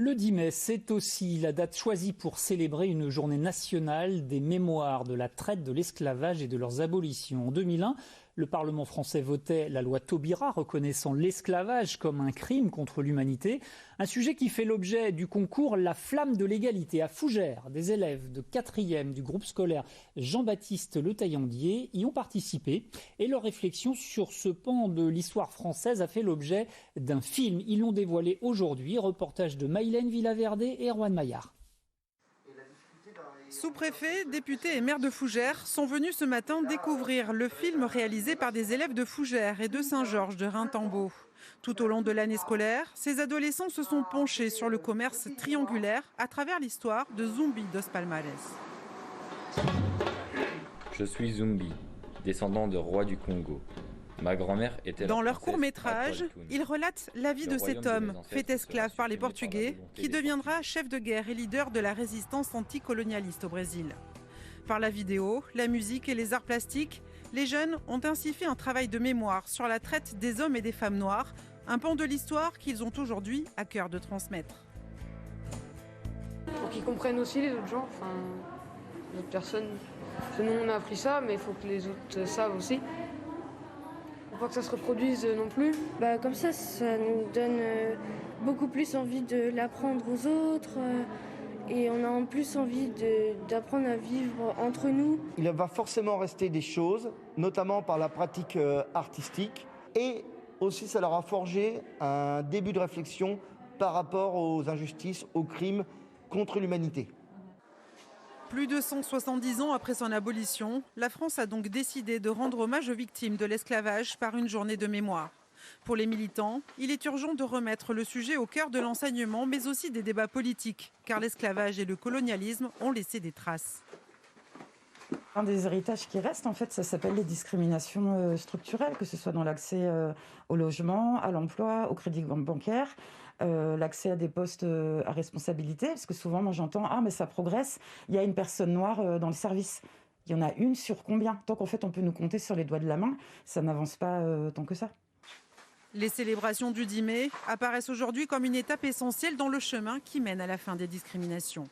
Le 10 mai, c'est aussi la date choisie pour célébrer une journée nationale des mémoires de la traite, de l'esclavage et de leurs abolitions. En 2001, le Parlement français votait la loi Taubira reconnaissant l'esclavage comme un crime contre l'humanité. Un sujet qui fait l'objet du concours La Flamme de l'égalité à Fougères. Des élèves de 4e du groupe scolaire Jean-Baptiste Le Taillandier y ont participé. Et leur réflexion sur ce pan de l'histoire française a fait l'objet d'un film. Ils l'ont dévoilé aujourd'hui. Reportage de Maïlène Villaverde et Erwan Maillard. Sous-préfet, député et maire de Fougères sont venus ce matin découvrir le film réalisé par des élèves de Fougères et de Saint-Georges de Rintembeau. Tout au long de l'année scolaire, ces adolescents se sont penchés sur le commerce triangulaire à travers l'histoire de Zumbi dos Palmares. Je suis Zumbi, descendant de roi du Congo. Ma grand-mère était Dans leur court-métrage, ils relatent la vie de cet homme, fait esclave par les Portugais, qui deviendra chef de guerre et leader de la résistance anticolonialiste au Brésil. Par la vidéo, la musique et les arts plastiques, les jeunes ont ainsi fait un travail de mémoire sur la traite des hommes et des femmes noirs, un pan de l'histoire qu'ils ont aujourd'hui à cœur de transmettre. Pour qu'ils comprennent aussi les autres gens, les autres personnes. Nous, on a appris ça, mais il faut que les autres savent aussi. Pas que ça se reproduise non plus. Comme ça nous donne beaucoup plus envie de l'apprendre aux autres et on a en plus envie d'apprendre à vivre entre nous. Il va forcément rester des choses, notamment par la pratique artistique, et aussi ça leur a forgé un début de réflexion par rapport aux injustices, aux crimes contre l'humanité. Plus de 170 ans après son abolition, la France a donc décidé de rendre hommage aux victimes de l'esclavage par une journée de mémoire. Pour les militants, il est urgent de remettre le sujet au cœur de l'enseignement, mais aussi des débats politiques, car l'esclavage et le colonialisme ont laissé des traces. Un des héritages qui restent, en fait, ça s'appelle les discriminations structurelles, que ce soit dans l'accès au logement, à l'emploi, au crédit bancaire, l'accès à des postes à responsabilité, parce que souvent, moi, j'entends « Ah, mais ça progresse, il y a une personne noire dans le service ». Il y en a une sur combien? Tant qu'en fait, on peut nous compter sur les doigts de la main, ça n'avance pas tant que ça. Les célébrations du 10 mai apparaissent aujourd'hui comme une étape essentielle dans le chemin qui mène à la fin des discriminations.